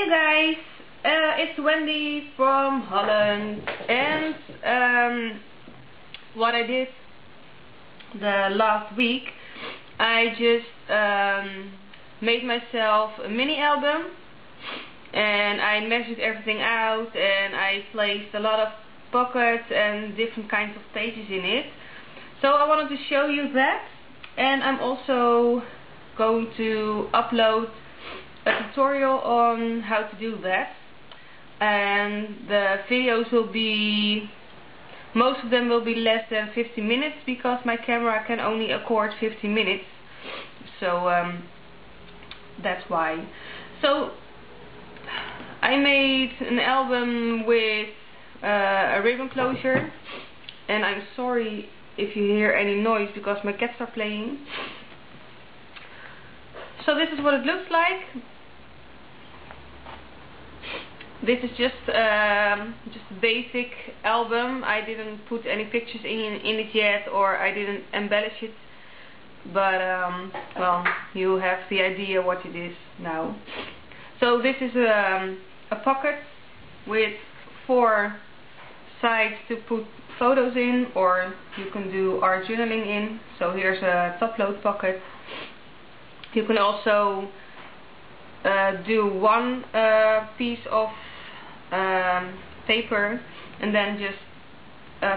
guys, it's Wendy from Holland, and what I did the last week, I just made myself a mini album, and I measured everything out, and I placed a lot of pockets and different kinds of pages in it. So I wanted to show you that, and I'm also going to upload a tutorial on how to do that, and the videos will be, most of them will be less than 50 minutes because my camera can only record 50 minutes, so that's why. So I made an album with a ribbon closure, and I'm sorry if you hear any noise because my cats are playing. So this is what it looks like. This is just a basic album. I didn't put any pictures in it yet, or I didn't embellish it, but well, you have the idea what it is now. So this is a pocket with 4 sides to put photos in, or you can do art journaling in. So here's a top load pocket. You can also do one piece of paper and then just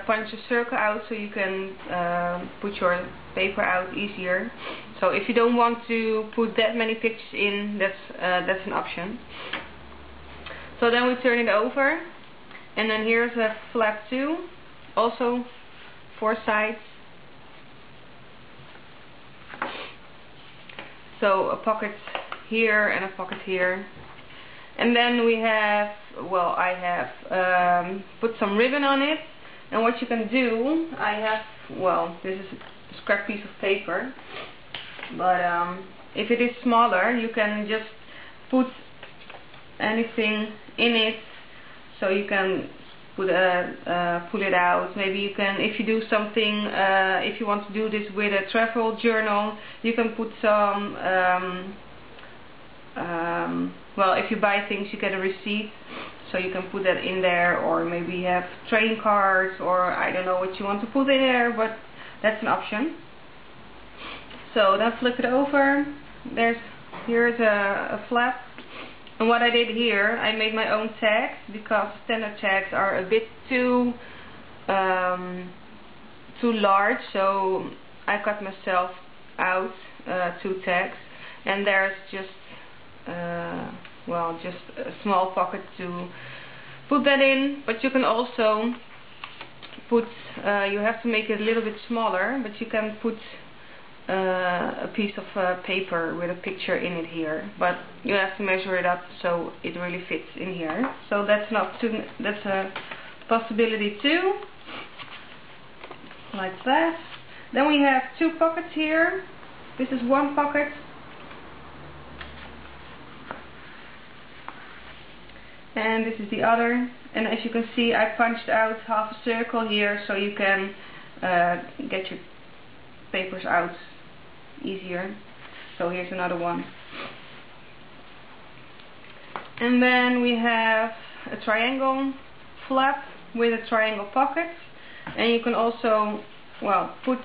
punch a circle out so you can put your paper out easier. So if you don't want to put that many pictures in, that's an option. So then we turn it over, and then here's a flap too, also 4 sides. So a pocket here and a pocket here. And then we have, well, I have put some ribbon on it. And what you can do, I have, well, this is a scrap piece of paper, but if it is smaller, you can just put anything in it, so you can pull it out. Maybe you can, if you do something, if you want to do this with a travel journal, you can put some, well, if you buy things you get a receipt, so you can put that in there, or maybe you have train cards, or I don't know what you want to put in there, but that's an option. So then flip it over. Here's a flap. And what I did here, I made my own tags, because standard tags are a bit too large, so I cut myself out 2 tags, and there's just well, just a small pocket to put that in. But you can also put, you have to make it a little bit smaller, but you can put a piece of paper with a picture in it here, but you have to measure it up so it really fits in here. So that's that's a possibility too, like that. Then we have 2 pockets here. This is one pocket, and this is the other. And as you can see, I punched out half a circle here so you can get your papers out easier. So here's another one. And then we have a triangle flap with a triangle pocket, and you can also, well, put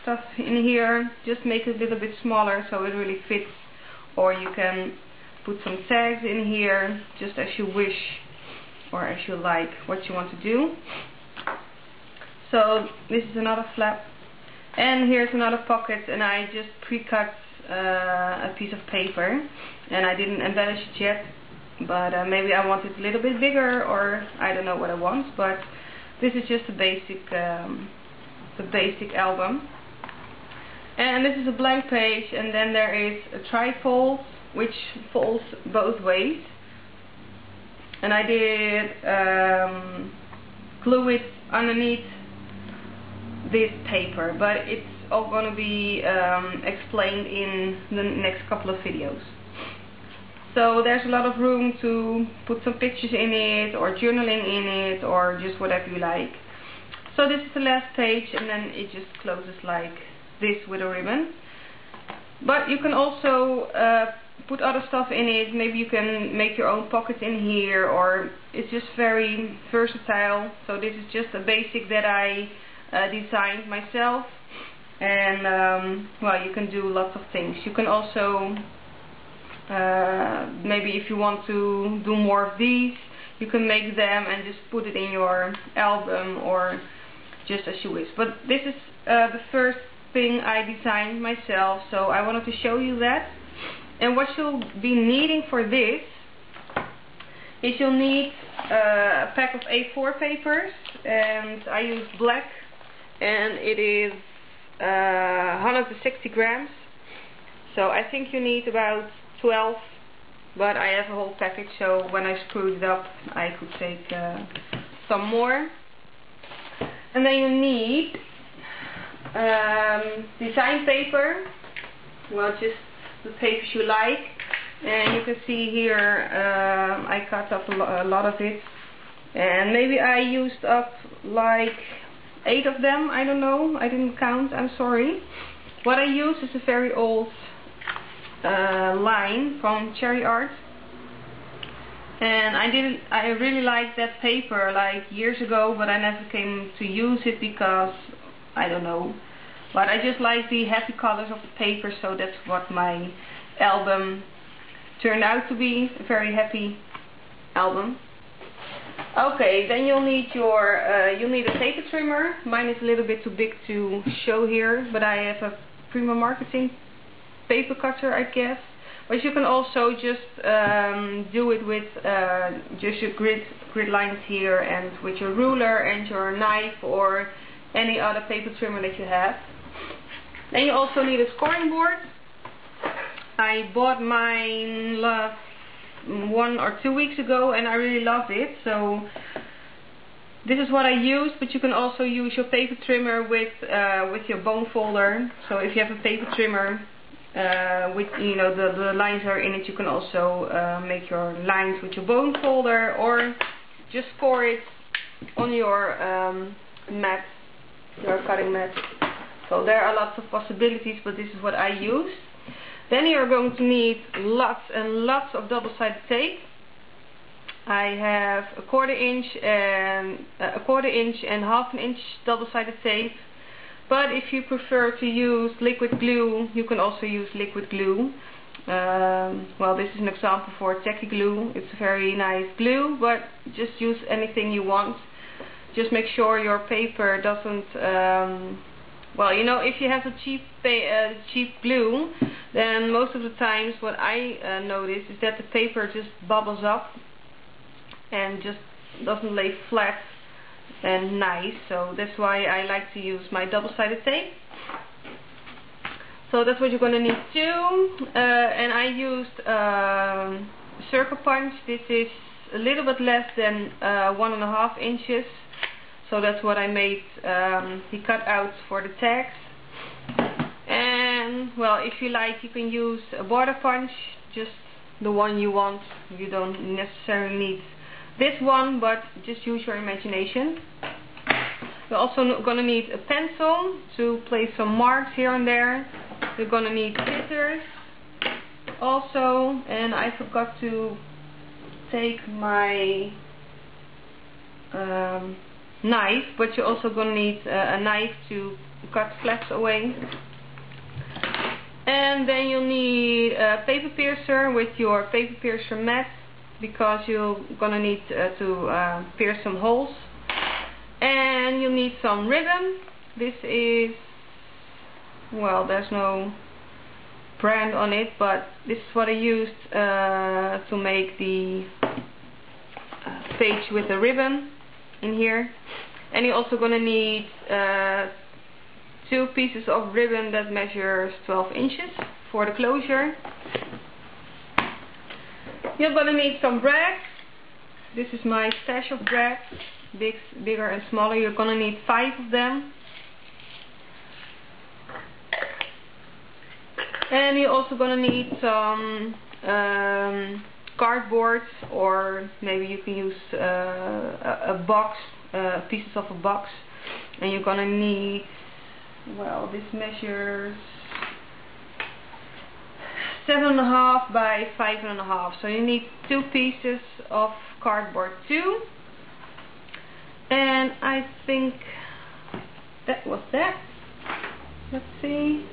stuff in here, just make it a little bit smaller so it really fits, or you can put some tags in here just as you wish, or as you like, what you want to do. So this is another flap, and here's another pocket, and I just pre-cut a piece of paper, and I didn't embellish it yet, but maybe I want it a little bit bigger, or I don't know what I want, but this is just a basic album. And this is a blank page, and then there is a trifold which folds both ways, and I did glue it underneath this paper, but it's all going to be explained in the next couple of videos. So there's a lot of room to put some pictures in it, or journaling in it, or just whatever you like. So this is the last page, and then it just closes like this with a ribbon. But you can also put other stuff in it. Maybe you can make your own pockets in here, or it's just very versatile. So this is just a basic that I designed myself, and well, you can do lots of things. You can also maybe if you want to do more of these, you can make them and just put it in your album, or just as you wish. But this is the first thing I designed myself, so I wanted to show you that. And what you'll be needing for this is you'll need a pack of A4 papers, and I use black, and it is 160 grams. So I think you need about 12, but I have a whole package, so when I screwed it up I could take some more. And then you need design paper, well, just the papers you like, and you can see here I cut up a lot of it, and maybe I used up like 8 of them, I don't know, I didn't count, I'm sorry. What I use is a very old line from Cherry Art, and I really liked that paper like years ago, but I never came to use it because I don't know, but I just like the happy colors of the paper, so that's what my album turned out to be, a very happy album. Okay, then you'll need you'll need a paper trimmer. Mine is a little bit too big to show here, but I have a Prima Marketing paper cutter, I guess. But you can also just do it with just your grid lines here, and with your ruler and your knife, or any other paper trimmer that you have. Then you also need a scoring board. I bought mine 1 or 2 weeks ago, and I really loved it. So this is what I used, but you can also use your paper trimmer with your bone folder. So if you have a paper trimmer with, you know, the lines are in it, you can also make your lines with your bone folder, or just score it on your mat, your cutting mat. So there are lots of possibilities, but this is what I used. Then you're going to need lots and lots of double-sided tape. I have a 1/4 inch and half an inch double-sided tape. But if you prefer to use liquid glue, you can also use liquid glue. Well, this is an example for tacky glue. It's a very nice glue, but just use anything you want. Just make sure your paper doesn't, well, you know, if you have a cheap glue, then most of the times what I notice is that the paper just bubbles up and just doesn't lay flat and nice. So that's why I like to use my double-sided tape. So that's what you're going to need too. And I used circle punch. This is a little bit less than 1.5 inches. So that's what I made the cutouts for the tags. And well, if you like, you can use a border punch, just the one you want. You don't necessarily need this one, but just use your imagination. You're also going to need a pencil to place some marks here and there. You're going to need scissors also, and I forgot to take my knife, but you're also going to need a knife to cut flaps away. And then you'll need a paper piercer with your paper piercer mat, because you're going to need to pierce some holes. And you'll need some ribbon. This is, well, there's no brand on it, but this is what I used to make the page with the ribbon in here. And you're also going to need 2 pieces of ribbon that measures 12 inches for the closure. You're going to need some brad. This is my stash of brad, bigger and smaller. You're going to need 5 of them. And you're also going to need some cardboard, or maybe you can use a box, pieces of a box. And you're going to need, well, this measures 7.5 by 5.5. So you need 2 pieces of cardboard too. And I think that was that. Let's see.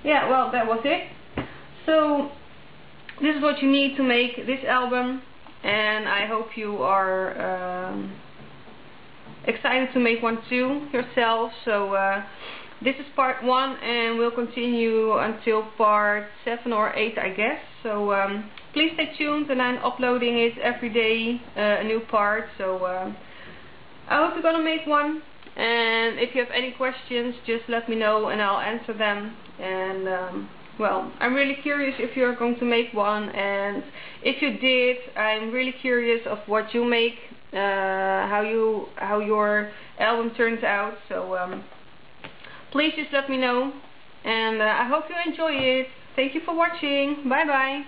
Yeah, well, that was it. So this is what you need to make this album, and I hope you are excited to make one too yourself. So this is part 1, and we'll continue until part 7 or 8, I guess. So please stay tuned, and I'm uploading it every day, a new part. So I hope you're gonna make one, and if you have any questions, just let me know and I'll answer them. And well, I'm really curious if you're going to make one, and if you did, I'm really curious of what you make, how your album turns out. So please just let me know, and I hope you enjoy it. Thank you for watching. Bye bye.